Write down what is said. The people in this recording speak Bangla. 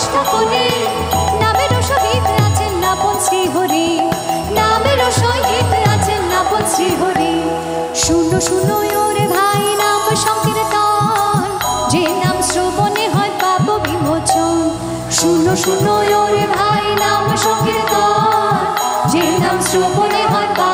নিষ্ঠা করে নামেরও সহিত আছেন আপন শ্রীহরি, নামেরও সহিত আছেন আপন শ্রীহরি। শুনো শুনো ওরে ভাই নাম সংকীর্তন, যে নাম শ্রবণে হয় পাপ বিমোচন। শুনো শুনো ওরে ভাই নাম সংকীর্তন, যে নাম শ্রবণে হয় পাপ